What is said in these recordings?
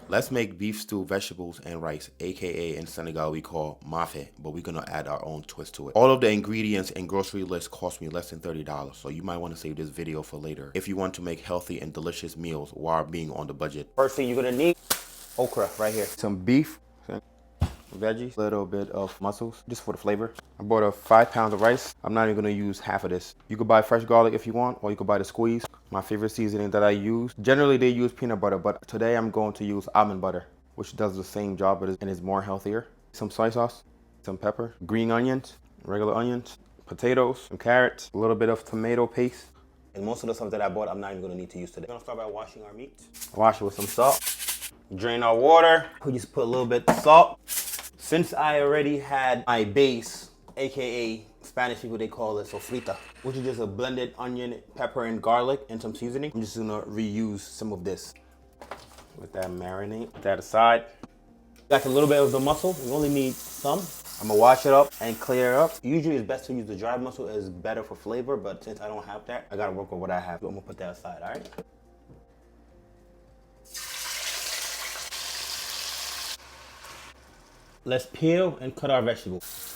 Let's make beef stew, vegetables, and rice, aka in Senegal we call Mafe, but we're gonna add our own twist to it. All of the ingredients and grocery list cost me less than $30, so you might want to save this video for later if you want to make healthy and delicious meals while being on the budget. First thing you're gonna need, okra right here. Some beef, veggies, a little bit of mussels, just for the flavor. I bought 5 pounds of rice. I'm not even gonna use half of this. You could buy fresh garlic if you want, or you could buy the squeeze. My favorite seasoning that I use, generally they use peanut butter, but today I'm going to use almond butter, which does the same job and is more healthier. Some soy sauce, some pepper, green onions, regular onions, potatoes, some carrots, a little bit of tomato paste. And most of the stuff that I bought, I'm not even gonna need to use today. We're gonna start by washing our meat. Wash it with some salt. Drain our water. We just put a little bit of salt. Since I already had my base, aka Spanish people, they call it sofrita, which is just a blended onion, pepper, and garlic, and some seasoning. I'm just gonna reuse some of this. With that marinade, put that aside. Got a little bit of the mussel. We only need some. I'm gonna wash it up and clear it up. Usually it's best to use the dried mussel, it's better for flavor, but since I don't have that, I gotta work with what I have. So I'm gonna put that aside, all right? Let's peel and cut our vegetables.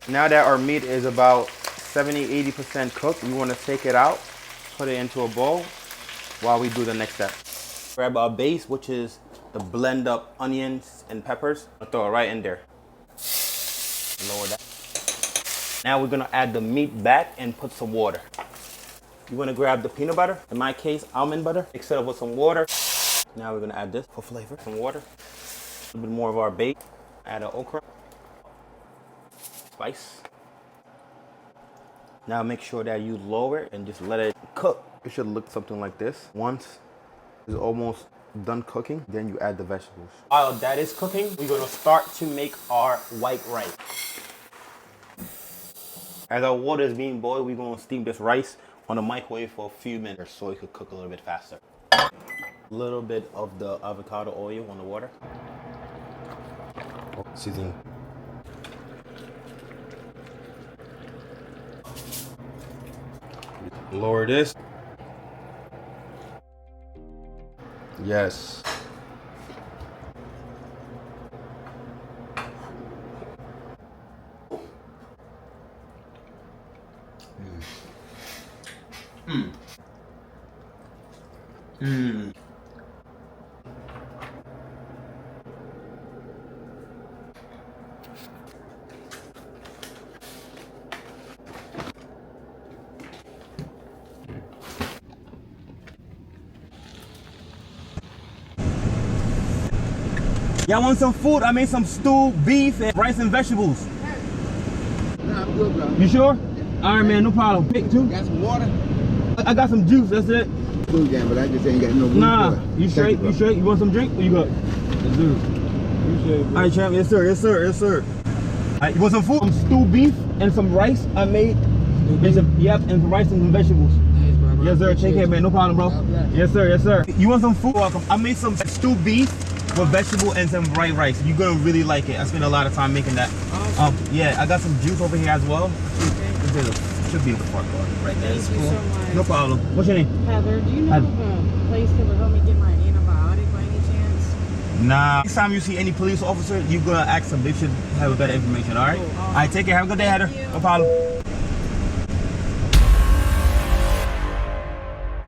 Now that our meat is about 70–80% cooked, we want to take it out, put it into a bowl while we do the next step. Grab our base, which is the blend up onions and peppers. I'll throw it right in there. Lower that. Now we're gonna add the meat back and put some water. You wanna grab the peanut butter, in my case, almond butter, mix it up with some water. Now we're gonna add this for flavor, some water. A little bit more of our base. Add our okra. Spice. Now make sure that you lower it and just let it cook. It should look something like this. Once it's almost done cooking, then you add the vegetables. While that is cooking, we're gonna start to make our white rice. As our water is being boiled, we're gonna steam this rice on the microwave for a few minutes so it could cook a little bit faster. A little bit of the avocado oil on the water. Seasoning. Lower this. Yes. Y'all want some food? I made some stewed beef and rice and vegetables. Nah, I'm good, bro. You sure? Yeah. All right, man, no problem. Pick two. Got some water? I got some juice, that's it. Food game, but I just ain't got no room. Nah, for it. you straight? You straight? You want some drink? Or you good? Let's do it. Appreciate it, bro. All right, champ. Yes, sir. Yes, sir. Yes, sir. All right, you want some food? Some stewed beef and some rice I made. And some, yep, and some rice and some vegetables. Thanks, bro. Yes, sir. Take care, man. No problem, bro. Yes, sir. Yes, sir. You want some food? Welcome. I made some stewed beef with vegetable and some white rice. You're gonna really like it. I spent a lot of time making that. Yeah, I got some juice over here as well. Should be in the park right there. Thank you so much. No problem. What's your name? Heather, do you know of a place that would help me get my antibiotic by any chance? Nah. Next time you see any police officer, you're gonna ask them. They should have a better information, all right? Cool. All right, take care. Have a good day, Heather. No problem.